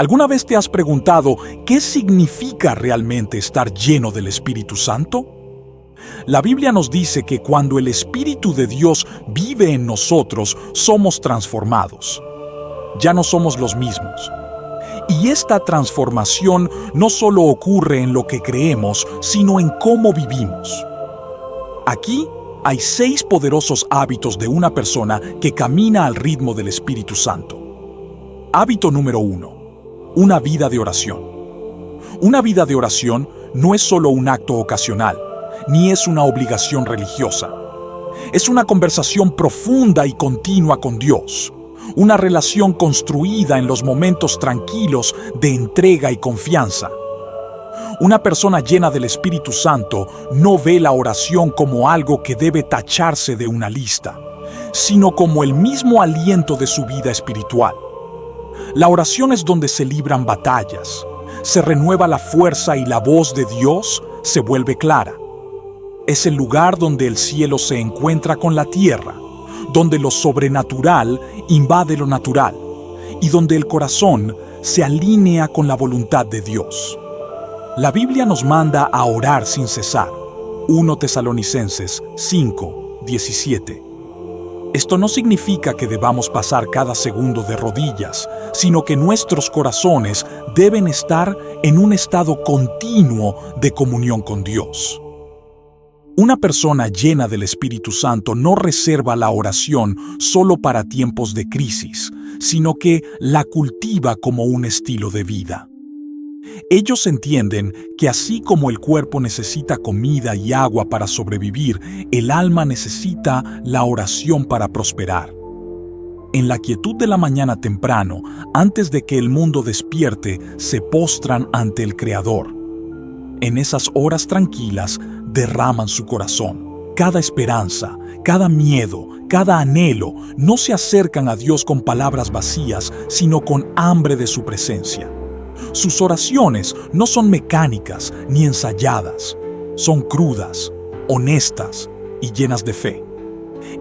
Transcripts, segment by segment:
¿Alguna vez te has preguntado qué significa realmente estar lleno del Espíritu Santo? La Biblia nos dice que cuando el Espíritu de Dios vive en nosotros, somos transformados. Ya no somos los mismos. Y esta transformación no solo ocurre en lo que creemos, sino en cómo vivimos. Aquí hay 6 poderosos hábitos de una persona que camina al ritmo del Espíritu Santo. Hábito número 1. Una vida de oración. Una vida de oración no es solo un acto ocasional, ni es una obligación religiosa. Es una conversación profunda y continua con Dios. Una relación construida en los momentos tranquilos de entrega y confianza. Una persona llena del Espíritu Santo no ve la oración como algo que debe tacharse de una lista, sino como el mismo aliento de su vida espiritual. La oración es donde se libran batallas, se renueva la fuerza y la voz de Dios se vuelve clara. Es el lugar donde el cielo se encuentra con la tierra, donde lo sobrenatural invade lo natural y donde el corazón se alinea con la voluntad de Dios. La Biblia nos manda a orar sin cesar. 1 Tesalonicenses 5:17. Esto no significa que debamos pasar cada segundo de rodillas, sino que nuestros corazones deben estar en un estado continuo de comunión con Dios. Una persona llena del Espíritu Santo no reserva la oración solo para tiempos de crisis, sino que la cultiva como un estilo de vida. Ellos entienden que así como el cuerpo necesita comida y agua para sobrevivir, el alma necesita la oración para prosperar. En la quietud de la mañana temprano, antes de que el mundo despierte, se postran ante el Creador. En esas horas tranquilas, derraman su corazón. Cada esperanza, cada miedo, cada anhelo no se acercan a Dios con palabras vacías, sino con hambre de su presencia. Sus oraciones no son mecánicas ni ensayadas, son crudas, honestas y llenas de fe.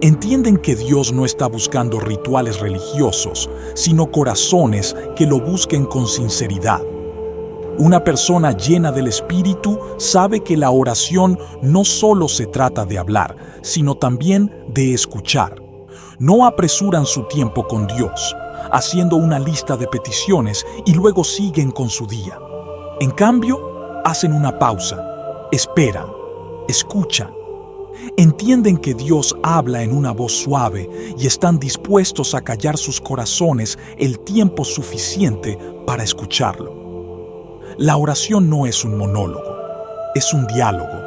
Entienden que Dios no está buscando rituales religiosos, sino corazones que lo busquen con sinceridad. Una persona llena del Espíritu sabe que la oración no solo se trata de hablar, sino también de escuchar. No apresuran su tiempo con Dios, haciendo una lista de peticiones y luego siguen con su día. En cambio, hacen una pausa, esperan, escuchan. Entienden que Dios habla en una voz suave y están dispuestos a callar sus corazones el tiempo suficiente para escucharlo. La oración no es un monólogo, es un diálogo,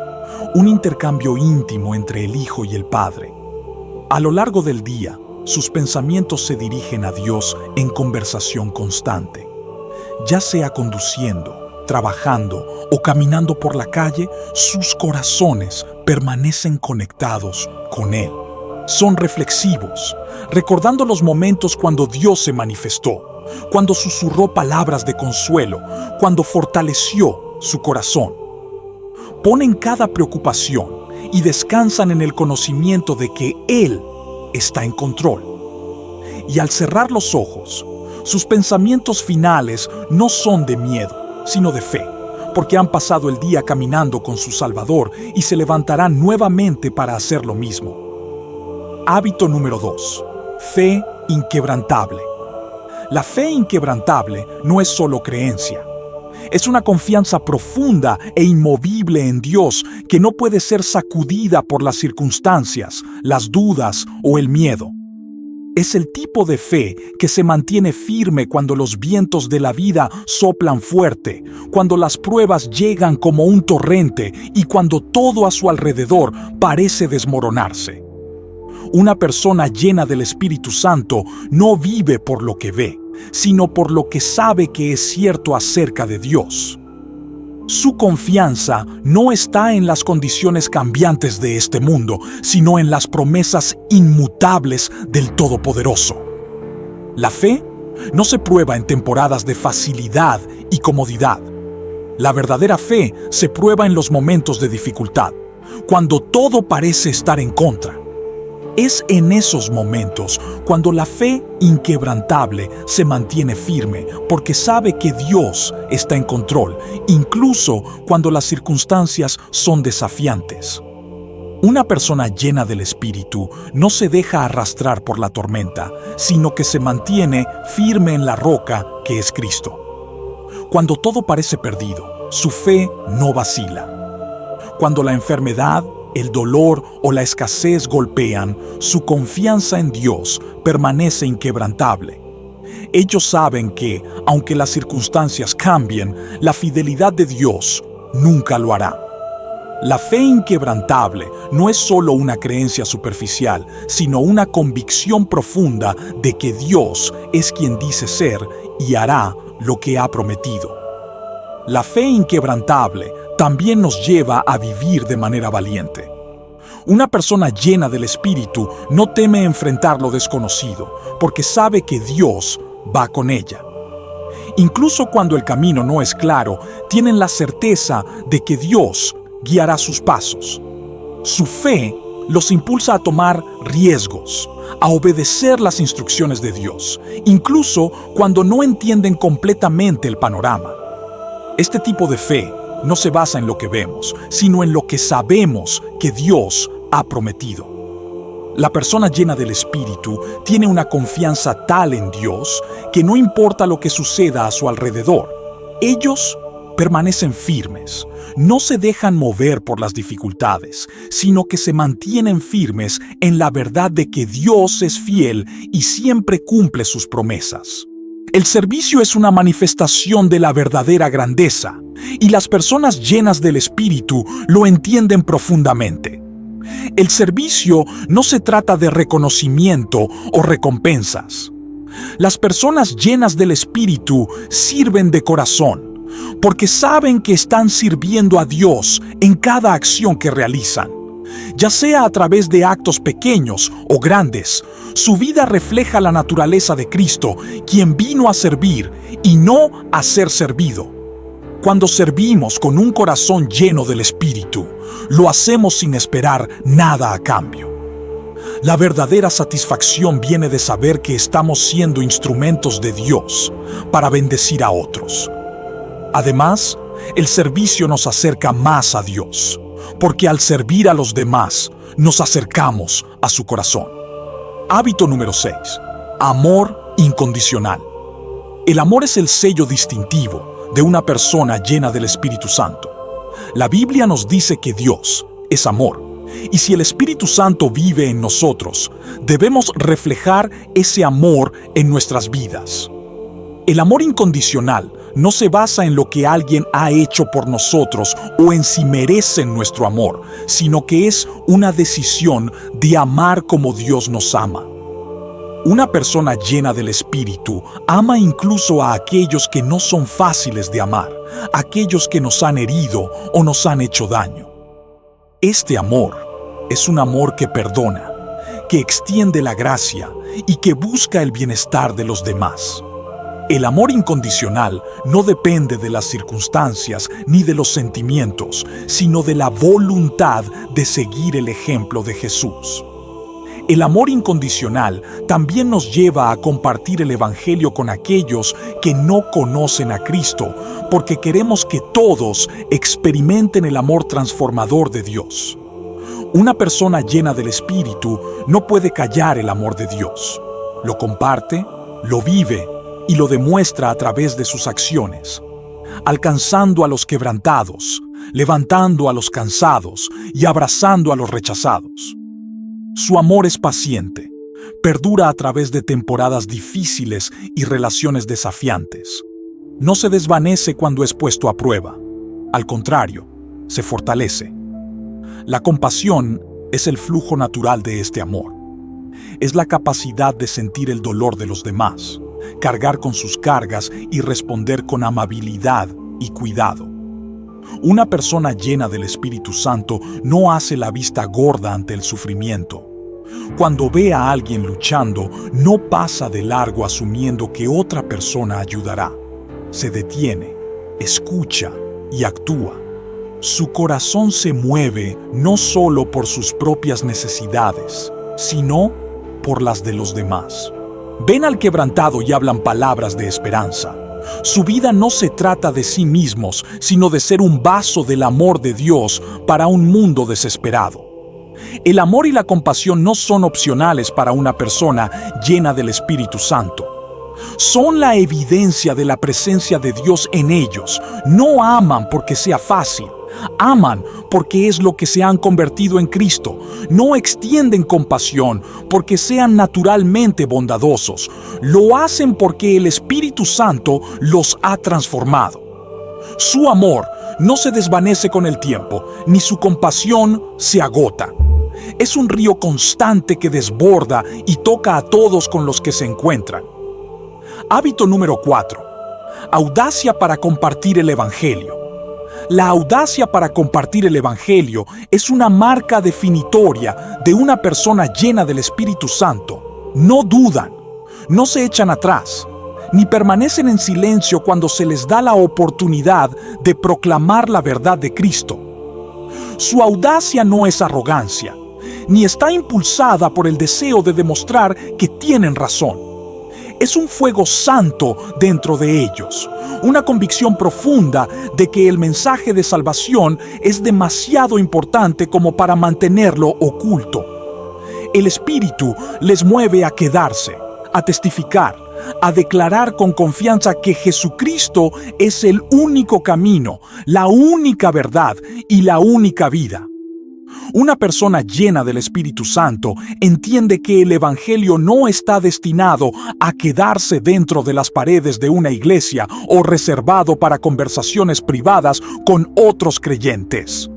un intercambio íntimo entre el Hijo y el Padre. A lo largo del día, sus pensamientos se dirigen a Dios en conversación constante. Ya sea conduciendo, trabajando o caminando por la calle, sus corazones permanecen conectados con Él. Son reflexivos, recordando los momentos cuando Dios se manifestó, cuando susurró palabras de consuelo, cuando fortaleció su corazón. Ponen cada preocupación y descansan en el conocimiento de que Él está en control. Y al cerrar los ojos, sus pensamientos finales no son de miedo, sino de fe, porque han pasado el día caminando con su Salvador y se levantarán nuevamente para hacer lo mismo. Hábito número 2. Fe inquebrantable. La fe inquebrantable no es solo creencia. Es una confianza profunda e inmovible en Dios que no puede ser sacudida por las circunstancias, las dudas o el miedo. Es el tipo de fe que se mantiene firme cuando los vientos de la vida soplan fuerte, cuando las pruebas llegan como un torrente y cuando todo a su alrededor parece desmoronarse. Una persona llena del Espíritu Santo no vive por lo que ve, sino por lo que sabe que es cierto acerca de Dios. Su confianza no está en las condiciones cambiantes de este mundo, sino en las promesas inmutables del Todopoderoso. La fe no se prueba en temporadas de facilidad y comodidad. La verdadera fe se prueba en los momentos de dificultad, cuando todo parece estar en contra. Es en esos momentos cuando la fe inquebrantable se mantiene firme porque sabe que Dios está en control, incluso cuando las circunstancias son desafiantes. Una persona llena del Espíritu no se deja arrastrar por la tormenta, sino que se mantiene firme en la roca que es Cristo. Cuando todo parece perdido, su fe no vacila. Cuando la enfermedad, el dolor o la escasez golpean, su confianza en Dios permanece inquebrantable. Ellos saben que, aunque las circunstancias cambien, la fidelidad de Dios nunca lo hará. La fe inquebrantable no es solo una creencia superficial, sino una convicción profunda de que Dios es quien dice ser y hará lo que ha prometido. La fe inquebrantable también nos lleva a vivir de manera valiente. Una persona llena del Espíritu no teme enfrentar lo desconocido, porque sabe que Dios va con ella. Incluso cuando el camino no es claro, tienen la certeza de que Dios guiará sus pasos. Su fe los impulsa a tomar riesgos, a obedecer las instrucciones de Dios, incluso cuando no entienden completamente el panorama. Este tipo de fe no se basa en lo que vemos, sino en lo que sabemos que Dios ha prometido. La persona llena del Espíritu tiene una confianza tal en Dios que no importa lo que suceda a su alrededor, ellos permanecen firmes, no se dejan mover por las dificultades, sino que se mantienen firmes en la verdad de que Dios es fiel y siempre cumple sus promesas. El servicio es una manifestación de la verdadera grandeza, y las personas llenas del Espíritu lo entienden profundamente. El servicio no se trata de reconocimiento o recompensas. Las personas llenas del Espíritu sirven de corazón, porque saben que están sirviendo a Dios en cada acción que realizan. Ya sea a través de actos pequeños o grandes, su vida refleja la naturaleza de Cristo, quien vino a servir y no a ser servido. Cuando servimos con un corazón lleno del Espíritu, lo hacemos sin esperar nada a cambio. La verdadera satisfacción viene de saber que estamos siendo instrumentos de Dios para bendecir a otros. Además, el servicio nos acerca más a Dios, porque al servir a los demás, nos acercamos a su corazón. Hábito número 6. Amor incondicional. El amor es el sello distintivo de una persona llena del Espíritu Santo. La Biblia nos dice que Dios es amor, y si el Espíritu Santo vive en nosotros, debemos reflejar ese amor en nuestras vidas. El amor incondicional no se basa en lo que alguien ha hecho por nosotros o en si merecen nuestro amor, sino que es una decisión de amar como Dios nos ama. Una persona llena del Espíritu ama incluso a aquellos que no son fáciles de amar, aquellos que nos han herido o nos han hecho daño. Este amor es un amor que perdona, que extiende la gracia y que busca el bienestar de los demás. El amor incondicional no depende de las circunstancias ni de los sentimientos, sino de la voluntad de seguir el ejemplo de Jesús. El amor incondicional también nos lleva a compartir el Evangelio con aquellos que no conocen a Cristo, porque queremos que todos experimenten el amor transformador de Dios. Una persona llena del Espíritu no puede callar el amor de Dios. Lo comparte, lo vive y lo demuestra a través de sus acciones, alcanzando a los quebrantados, levantando a los cansados y abrazando a los rechazados. Su amor es paciente, perdura a través de temporadas difíciles y relaciones desafiantes. No se desvanece cuando es puesto a prueba. Al contrario, se fortalece. La compasión es el flujo natural de este amor. Es la capacidad de sentir el dolor de los demás, cargar con sus cargas y responder con amabilidad y cuidado. Una persona llena del Espíritu Santo no hace la vista gorda ante el sufrimiento. Cuando ve a alguien luchando, no pasa de largo asumiendo que otra persona ayudará. Se detiene, escucha y actúa. Su corazón se mueve no solo por sus propias necesidades, sino por las de los demás. Ven al quebrantado y hablan palabras de esperanza. Su vida no se trata de sí mismos, sino de ser un vaso del amor de Dios para un mundo desesperado. El amor y la compasión no son opcionales para una persona llena del Espíritu Santo. Son la evidencia de la presencia de Dios en ellos. No aman porque sea fácil. Aman porque es lo que se han convertido en Cristo. No extienden compasión porque sean naturalmente bondadosos. Lo hacen porque el Espíritu Santo los ha transformado. Su amor no se desvanece con el tiempo, ni su compasión se agota. Es un río constante que desborda y toca a todos con los que se encuentran. Hábito número 4. Audacia para compartir el Evangelio. La audacia para compartir el Evangelio es una marca definitoria de una persona llena del Espíritu Santo. No dudan, no se echan atrás, ni permanecen en silencio cuando se les da la oportunidad de proclamar la verdad de Cristo. Su audacia no es arrogancia, ni está impulsada por el deseo de demostrar que tienen razón. Es un fuego santo dentro de ellos, una convicción profunda de que el mensaje de salvación es demasiado importante como para mantenerlo oculto. El Espíritu les mueve a quedarse, a testificar, a declarar con confianza que Jesucristo es el único camino, la única verdad y la única vida. Una persona llena del Espíritu Santo entiende que el Evangelio no está destinado a quedarse dentro de las paredes de una iglesia o reservado para conversaciones privadas con otros creyentes.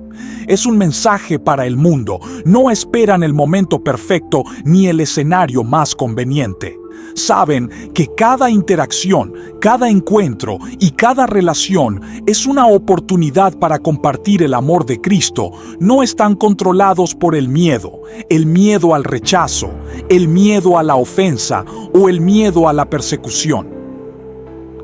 Es un mensaje para el mundo. No esperan el momento perfecto ni el escenario más conveniente. Saben que cada interacción, cada encuentro y cada relación es una oportunidad para compartir el amor de Cristo. No están controlados por el miedo al rechazo, el miedo a la ofensa o el miedo a la persecución.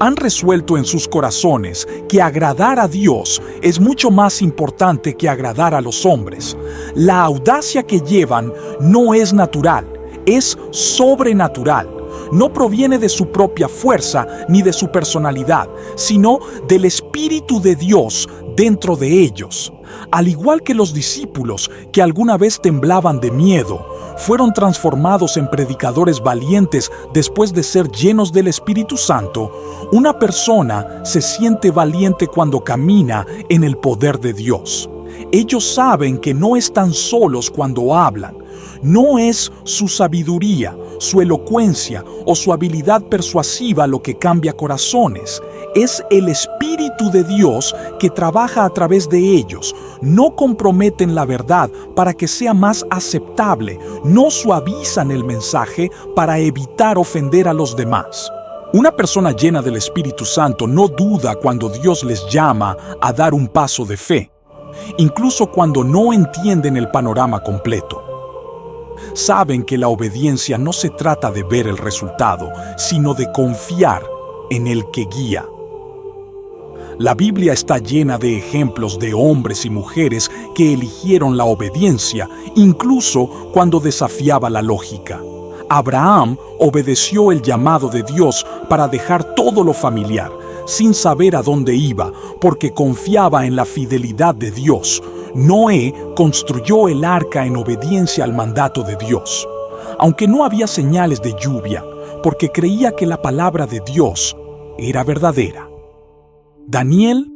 Han resuelto en sus corazones que agradar a Dios es mucho más importante que agradar a los hombres. La audacia que llevan no es natural, es sobrenatural. No proviene de su propia fuerza ni de su personalidad, sino del Espíritu de Dios dentro de ellos. Al igual que los discípulos que alguna vez temblaban de miedo, fueron transformados en predicadores valientes después de ser llenos del Espíritu Santo. Una persona se siente valiente cuando camina en el poder de Dios. Ellos saben que no están solos cuando hablan. No es su sabiduría, su elocuencia o su habilidad persuasiva lo que cambia corazones. Es el Espíritu de Dios que trabaja a través de ellos. No comprometen la verdad para que sea más aceptable. No suavizan el mensaje para evitar ofender a los demás. Una persona llena del Espíritu Santo no duda cuando Dios les llama a dar un paso de fe, incluso cuando no entienden el panorama completo. Saben que la obediencia no se trata de ver el resultado, sino de confiar en el que guía. La Biblia está llena de ejemplos de hombres y mujeres que eligieron la obediencia, incluso cuando desafiaba la lógica. Abraham obedeció el llamado de Dios para dejar todo lo familiar, sin saber a dónde iba, porque confiaba en la fidelidad de Dios. Noé construyó el arca en obediencia al mandato de Dios, aunque no había señales de lluvia, porque creía que la palabra de Dios era verdadera. Daniel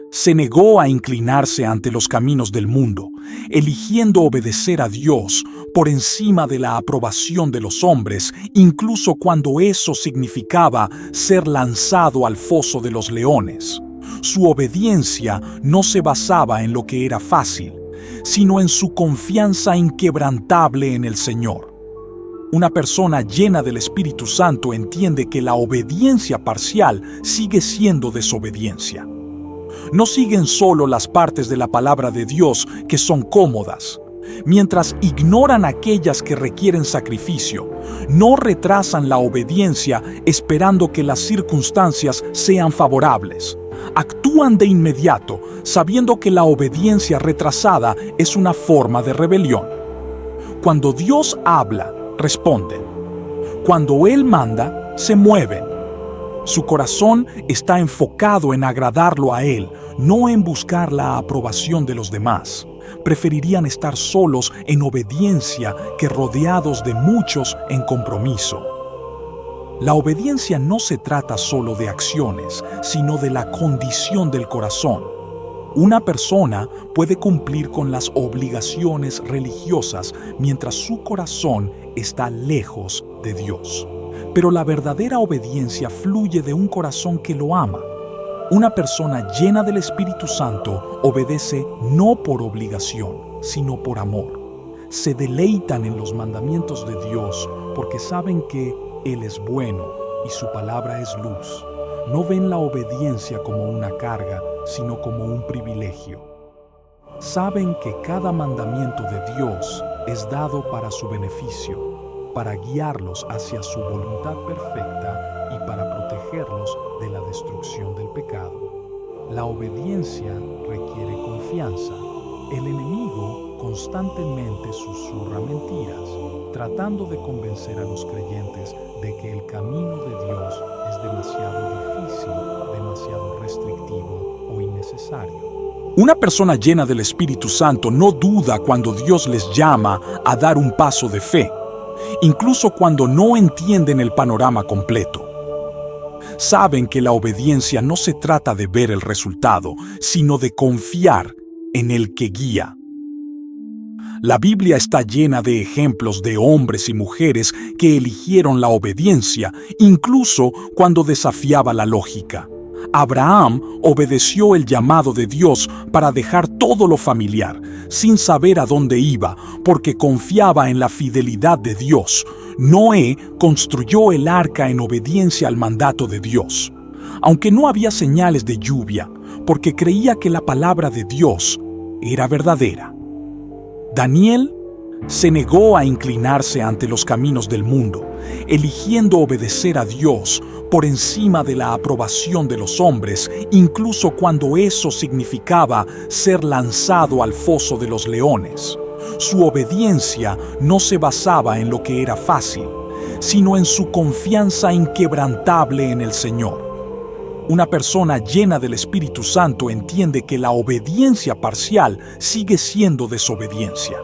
se negó a inclinarse ante los caminos del mundo, eligiendo obedecer a Dios por encima de la aprobación de los hombres, incluso cuando eso significaba ser lanzado al foso de los leones. Su obediencia no se basaba en lo que era fácil, sino en su confianza inquebrantable en el Señor. Una persona llena del Espíritu Santo entiende que la obediencia parcial sigue siendo desobediencia. No siguen solo las partes de la palabra de Dios que son cómodas. Mientras ignoran aquellas que requieren sacrificio, no retrasan la obediencia esperando que las circunstancias sean favorables. Actúan de inmediato, sabiendo que la obediencia retrasada es una forma de rebelión. Cuando Dios habla, responden. Cuando Él manda, se mueven. Su corazón está enfocado en agradarlo a Él, no en buscar la aprobación de los demás. Preferirían estar solos en obediencia que rodeados de muchos en compromiso. La obediencia no se trata solo de acciones, sino de la condición del corazón. Una persona puede cumplir con las obligaciones religiosas mientras su corazón está lejos de Dios. Pero la verdadera obediencia fluye de un corazón que lo ama. Una persona llena del Espíritu Santo obedece no por obligación, sino por amor. Se deleitan en los mandamientos de Dios porque saben que Él es bueno y su palabra es luz. No ven la obediencia como una carga, sino como un privilegio. Saben que cada mandamiento de Dios es dado para su beneficio, para guiarlos hacia su voluntad perfecta y para protegerlos de la destrucción del pecado. La obediencia requiere confianza. El enemigo constantemente susurra mentiras, tratando de convencer a los creyentes de que el camino de Dios es demasiado difícil, demasiado restrictivo o innecesario. Una persona llena del Espíritu Santo no duda cuando Dios les llama a dar un paso de fe, incluso cuando no entienden el panorama completo. Saben que la obediencia no se trata de ver el resultado, sino de confiar en el que guía. La Biblia está llena de ejemplos de hombres y mujeres que eligieron la obediencia, incluso cuando desafiaba la lógica. Abraham obedeció el llamado de Dios para dejar todo lo familiar, sin saber a dónde iba, porque confiaba en la fidelidad de Dios. Noé construyó el arca en obediencia al mandato de Dios, aunque no había señales de lluvia, porque creía que la palabra de Dios era verdadera. Daniel se negó a inclinarse ante los caminos del mundo, eligiendo obedecer a Dios por encima de la aprobación de los hombres, incluso cuando eso significaba ser lanzado al foso de los leones. Su obediencia no se basaba en lo que era fácil, sino en su confianza inquebrantable en el Señor. Una persona llena del Espíritu Santo entiende que la obediencia parcial sigue siendo desobediencia.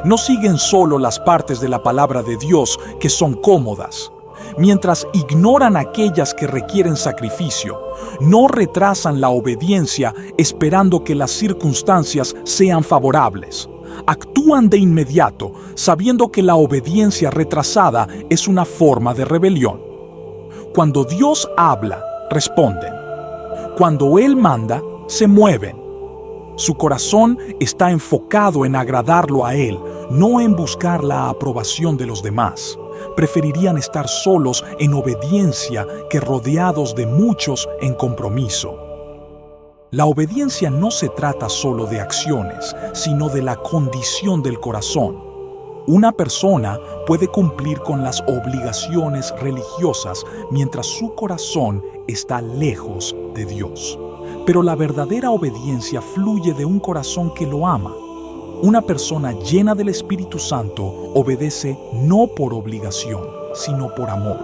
No siguen solo las partes de la palabra de Dios que son cómodas. Mientras ignoran aquellas que requieren sacrificio, no retrasan la obediencia esperando que las circunstancias sean favorables. Actúan de inmediato, sabiendo que la obediencia retrasada es una forma de rebelión. Cuando Dios habla, responden. Cuando Él manda, se mueven. Su corazón está enfocado en agradarlo a Él, no en buscar la aprobación de los demás. Preferirían estar solos en obediencia que rodeados de muchos en compromiso. La obediencia no se trata solo de acciones, sino de la condición del corazón. Una persona puede cumplir con las obligaciones religiosas mientras su corazón está lejos de Dios. Pero la verdadera obediencia fluye de un corazón que lo ama. Una persona llena del Espíritu Santo obedece no por obligación, sino por amor.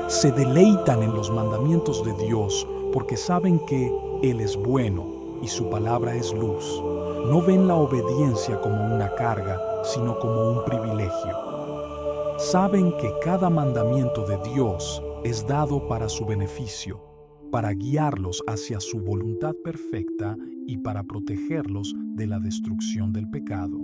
Se deleitan en los mandamientos de Dios porque saben que Él es bueno y su palabra es luz. No ven la obediencia como una carga, sino como un privilegio. Saben que cada mandamiento de Dios es dado para su beneficio, para guiarlos hacia su voluntad perfecta y para protegerlos de la destrucción del pecado.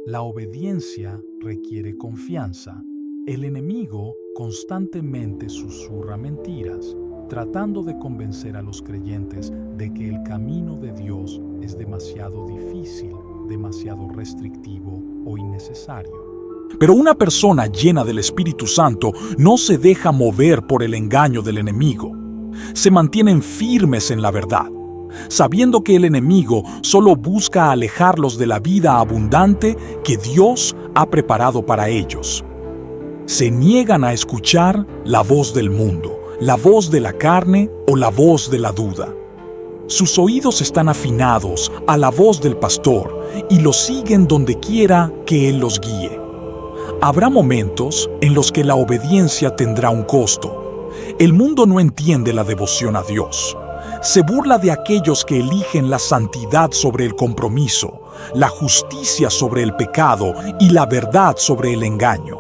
La obediencia requiere confianza. El enemigo constantemente susurra mentiras, tratando de convencer a los creyentes de que el camino de Dios es demasiado difícil, demasiado restrictivo o innecesario. Pero una persona llena del Espíritu Santo no se deja mover por el engaño del enemigo. Se mantienen firmes en la verdad, sabiendo que el enemigo solo busca alejarlos de la vida abundante que Dios ha preparado para ellos. Se niegan a escuchar la voz del mundo, la voz de la carne o la voz de la duda. Sus oídos están afinados a la voz del pastor y lo siguen donde quiera que él los guíe. Habrá momentos en los que la obediencia tendrá un costo. El mundo no entiende la devoción a Dios. Se burla de aquellos que eligen la santidad sobre el compromiso, la justicia sobre el pecado y la verdad sobre el engaño.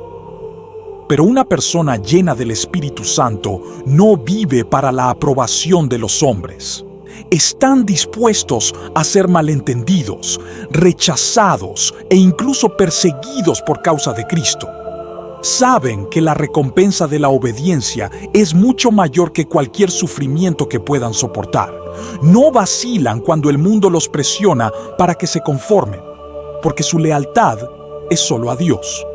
Pero una persona llena del Espíritu Santo no vive para la aprobación de los hombres. Están dispuestos a ser malentendidos, rechazados e incluso perseguidos por causa de Cristo. Saben que la recompensa de la obediencia es mucho mayor que cualquier sufrimiento que puedan soportar. No vacilan cuando el mundo los presiona para que se conformen, porque su lealtad es solo a Dios.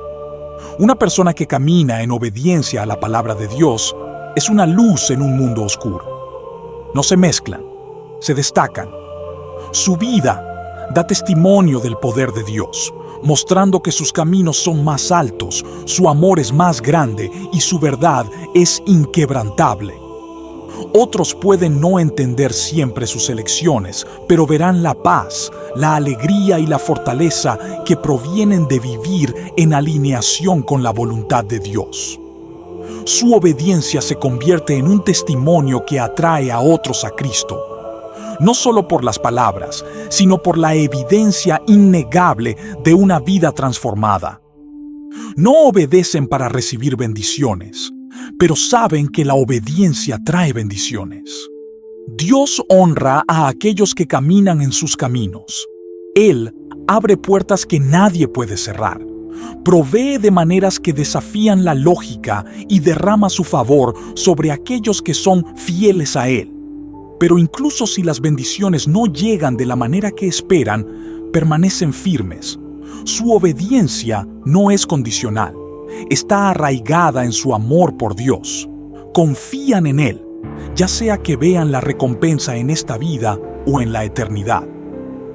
Una persona que camina en obediencia a la palabra de Dios es una luz en un mundo oscuro. No se mezclan, se destacan. Su vida da testimonio del poder de Dios, mostrando que sus caminos son más altos, su amor es más grande y su verdad es inquebrantable. Otros pueden no entender siempre sus elecciones, pero verán la paz, la alegría y la fortaleza que provienen de vivir en alineación con la voluntad de Dios. Su obediencia se convierte en un testimonio que atrae a otros a Cristo. No solo por las palabras, sino por la evidencia innegable de una vida transformada. No obedecen para recibir bendiciones, pero saben que la obediencia trae bendiciones. Dios honra a aquellos que caminan en sus caminos. Él abre puertas que nadie puede cerrar. Provee de maneras que desafían la lógica y derrama su favor sobre aquellos que son fieles a Él. Pero incluso si las bendiciones no llegan de la manera que esperan, permanecen firmes. Su obediencia no es condicional. Está arraigada en su amor por Dios. Confían en Él, ya sea que vean la recompensa en esta vida o en la eternidad.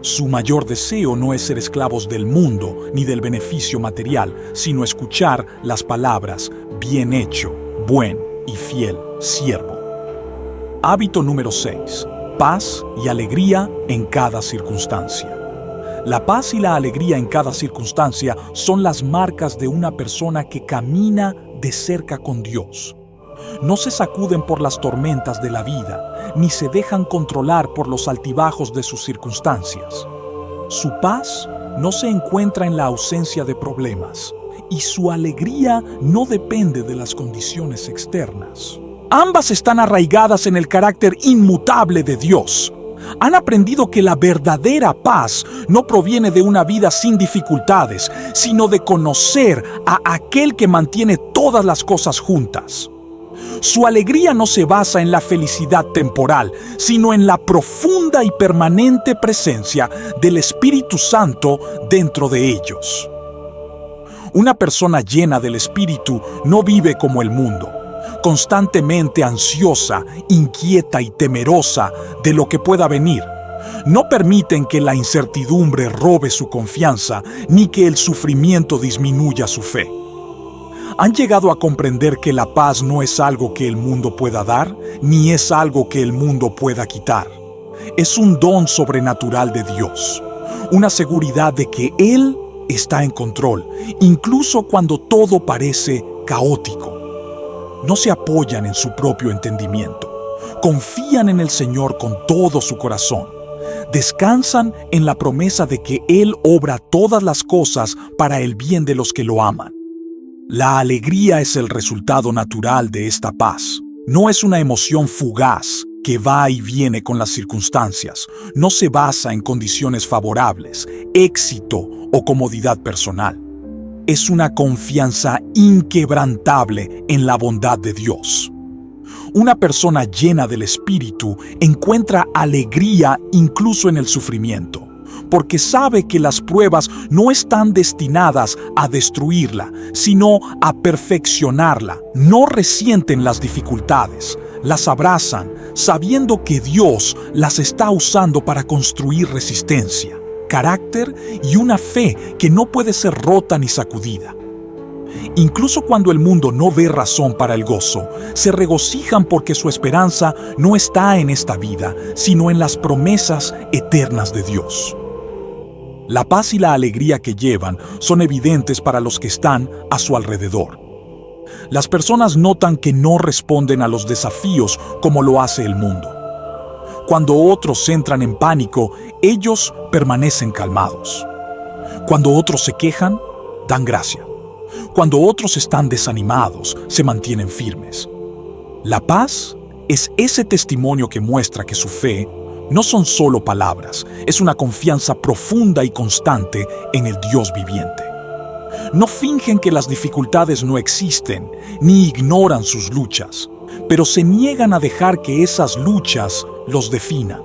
Su mayor deseo no es ser esclavos del mundo ni del beneficio material, sino escuchar las palabras: bien hecho, buen y fiel siervo. Hábito número 6. Paz y alegría en cada circunstancia. La paz y la alegría en cada circunstancia son las marcas de una persona que camina de cerca con Dios. No se sacuden por las tormentas de la vida, ni se dejan controlar por los altibajos de sus circunstancias. Su paz no se encuentra en la ausencia de problemas, y su alegría no depende de las condiciones externas. Ambas están arraigadas en el carácter inmutable de Dios. Han aprendido que la verdadera paz no proviene de una vida sin dificultades, sino de conocer a aquel que mantiene todas las cosas juntas. Su alegría no se basa en la felicidad temporal, sino en la profunda y permanente presencia del Espíritu Santo dentro de ellos. Una persona llena del Espíritu no vive como el mundo, constantemente ansiosa, inquieta y temerosa de lo que pueda venir. No permiten que la incertidumbre robe su confianza, ni que el sufrimiento disminuya su fe. ¿Han llegado a comprender que la paz no es algo que el mundo pueda dar, ni es algo que el mundo pueda quitar? Es un don sobrenatural de Dios, una seguridad de que Él está en control, incluso cuando todo parece caótico. No se apoyan en su propio entendimiento. Confían en el Señor con todo su corazón. Descansan en la promesa de que Él obra todas las cosas para el bien de los que lo aman. La alegría es el resultado natural de esta paz. No es una emoción fugaz que va y viene con las circunstancias. No se basa en condiciones favorables, éxito o comodidad personal. Es una confianza inquebrantable en la bondad de Dios. Una persona llena del Espíritu encuentra alegría incluso en el sufrimiento, porque sabe que las pruebas no están destinadas a destruirla, sino a perfeccionarla. No resienten las dificultades, las abrazan, sabiendo que Dios las está usando para construir resistencia, carácter y una fe que no puede ser rota ni sacudida. Incluso cuando el mundo no ve razón para el gozo, se regocijan porque su esperanza no está en esta vida, sino en las promesas eternas de Dios. La paz y la alegría que llevan son evidentes para los que están a su alrededor. Las personas notan que no responden a los desafíos como lo hace el mundo. Cuando otros entran en pánico, ellos permanecen calmados. Cuando otros se quejan, dan gracia. Cuando otros están desanimados, se mantienen firmes. La paz es ese testimonio que muestra que su fe no son solo palabras, es una confianza profunda y constante en el Dios viviente. No fingen que las dificultades no existen, ni ignoran sus luchas, pero se niegan a dejar que esas luchas los definan.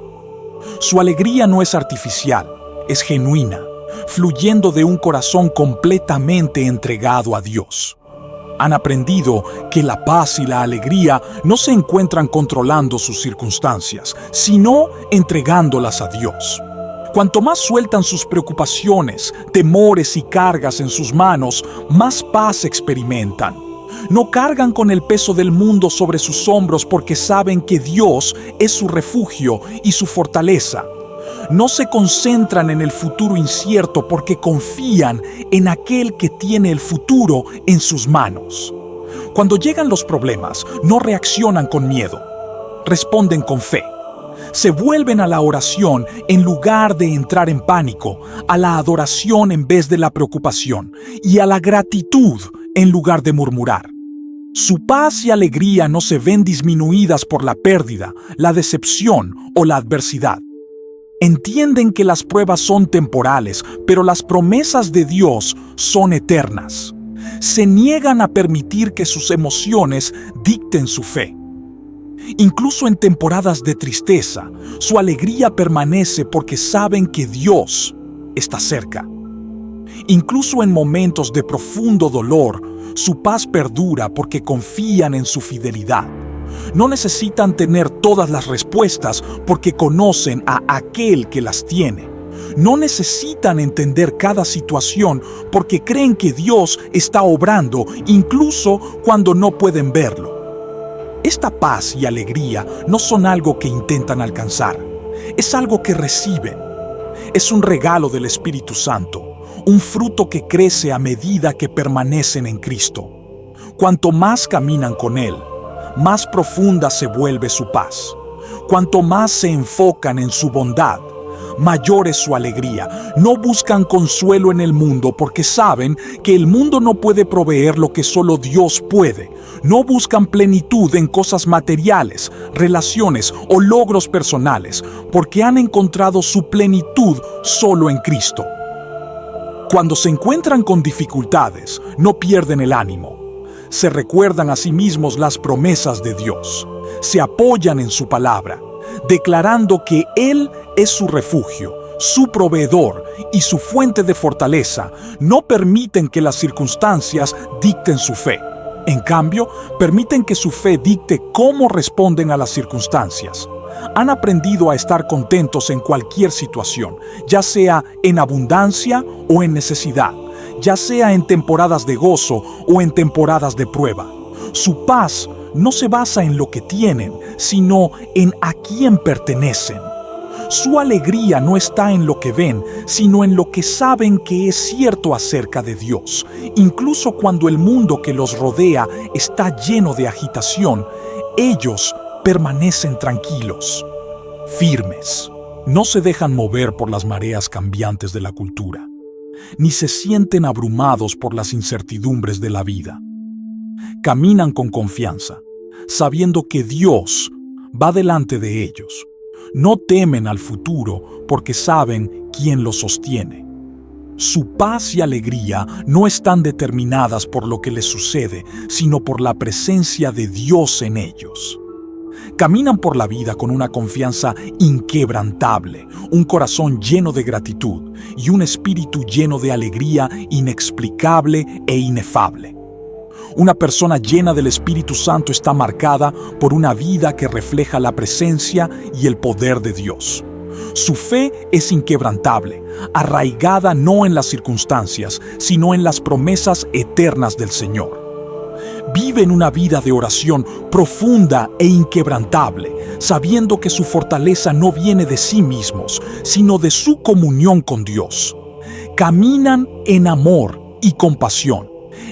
Su alegría no es artificial, es genuina, fluyendo de un corazón completamente entregado a Dios. Han aprendido que la paz y la alegría no se encuentran controlando sus circunstancias, sino entregándolas a Dios. Cuanto más sueltan sus preocupaciones, temores y cargas en sus manos, más paz experimentan. No cargan con el peso del mundo sobre sus hombros porque saben que Dios es su refugio y su fortaleza. No se concentran en el futuro incierto porque confían en aquel que tiene el futuro en sus manos. Cuando llegan los problemas, no reaccionan con miedo, responden con fe. Se vuelven a la oración en lugar de entrar en pánico, a la adoración en vez de la preocupación y a la gratitud en lugar de murmurar. Su paz y alegría no se ven disminuidas por la pérdida, la decepción o la adversidad. Entienden que las pruebas son temporales, pero las promesas de Dios son eternas. Se niegan a permitir que sus emociones dicten su fe. Incluso en temporadas de tristeza, su alegría permanece porque saben que Dios está cerca. Incluso en momentos de profundo dolor, su paz perdura porque confían en su fidelidad. No necesitan tener todas las respuestas porque conocen a aquel que las tiene. No necesitan entender cada situación porque creen que Dios está obrando incluso cuando no pueden verlo. Esta paz y alegría no son algo que intentan alcanzar, es algo que reciben. Es un regalo del Espíritu Santo, un fruto que crece a medida que permanecen en Cristo. Cuanto más caminan con Él, más profunda se vuelve su paz. Cuanto más se enfocan en su bondad, mayor es su alegría. No buscan consuelo en el mundo porque saben que el mundo no puede proveer lo que solo Dios puede. No buscan plenitud en cosas materiales, relaciones o logros personales porque han encontrado su plenitud solo en Cristo. Cuando se encuentran con dificultades, no pierden el ánimo. Se recuerdan a sí mismos las promesas de Dios. Se apoyan en su palabra, declarando que Él es su refugio, su proveedor y su fuente de fortaleza. No permiten que las circunstancias dicten su fe. En cambio, permiten que su fe dicte cómo responden a las circunstancias. Han aprendido a estar contentos en cualquier situación, ya sea en abundancia o en necesidad, ya sea en temporadas de gozo o en temporadas de prueba. Su paz no se basa en lo que tienen, sino en a quién pertenecen. Su alegría no está en lo que ven, sino en lo que saben que es cierto acerca de Dios. Incluso cuando el mundo que los rodea está lleno de agitación, ellos permanecen tranquilos, firmes. No se dejan mover por las mareas cambiantes de la cultura, ni se sienten abrumados por las incertidumbres de la vida. Caminan con confianza, sabiendo que Dios va delante de ellos. No temen al futuro porque saben quién los sostiene. Su paz y alegría no están determinadas por lo que les sucede, sino por la presencia de Dios en ellos. Caminan por la vida con una confianza inquebrantable, un corazón lleno de gratitud y un espíritu lleno de alegría inexplicable e inefable. Una persona llena del Espíritu Santo está marcada por una vida que refleja la presencia y el poder de Dios. Su fe es inquebrantable, arraigada no en las circunstancias, sino en las promesas eternas del Señor. Viven una vida de oración profunda e inquebrantable, sabiendo que su fortaleza no viene de sí mismos, sino de su comunión con Dios. Caminan en amor y compasión,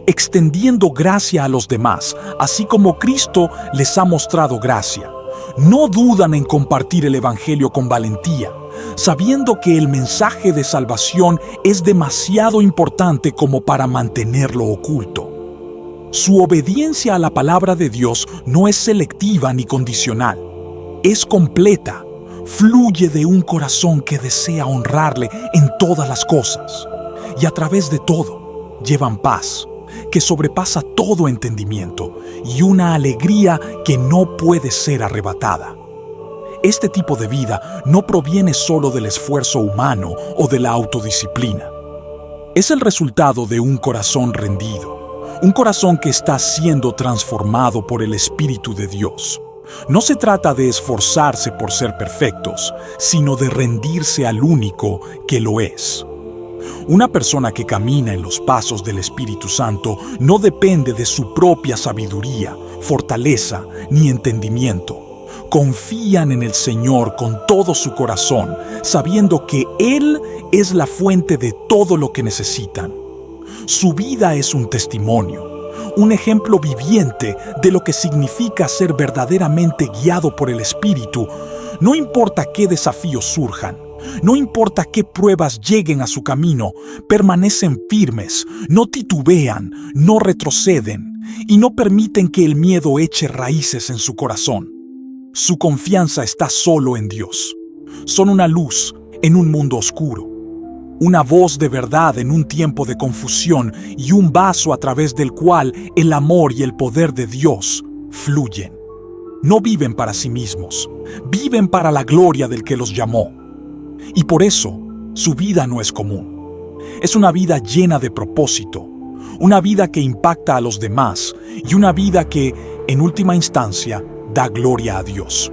extendiendo gracia a los demás, así como Cristo les ha mostrado gracia. No dudan en compartir el Evangelio con valentía, sabiendo que el mensaje de salvación es demasiado importante como para mantenerlo oculto. Su obediencia a la palabra de Dios no es selectiva ni condicional, es completa, fluye de un corazón que desea honrarle en todas las cosas, y a través de todo llevan paz, que sobrepasa todo entendimiento, y una alegría que no puede ser arrebatada. Este tipo de vida no proviene solo del esfuerzo humano o de la autodisciplina. Es el resultado de un corazón rendido, un corazón que está siendo transformado por el Espíritu de Dios. No se trata de esforzarse por ser perfectos, sino de rendirse al único que lo es. Una persona que camina en los pasos del Espíritu Santo no depende de su propia sabiduría, fortaleza ni entendimiento. Confían en el Señor con todo su corazón, sabiendo que Él es la fuente de todo lo que necesitan. Su vida es un testimonio, un ejemplo viviente de lo que significa ser verdaderamente guiado por el Espíritu. No importa qué desafíos surjan, no importa qué pruebas lleguen a su camino, permanecen firmes, no titubean, no retroceden y no permiten que el miedo eche raíces en su corazón. Su confianza está solo en Dios. Son una luz en un mundo oscuro, una voz de verdad en un tiempo de confusión y un vaso a través del cual el amor y el poder de Dios fluyen. No viven para sí mismos, viven para la gloria del que los llamó. Y por eso, su vida no es común. Es una vida llena de propósito, una vida que impacta a los demás y una vida que, en última instancia, da gloria a Dios.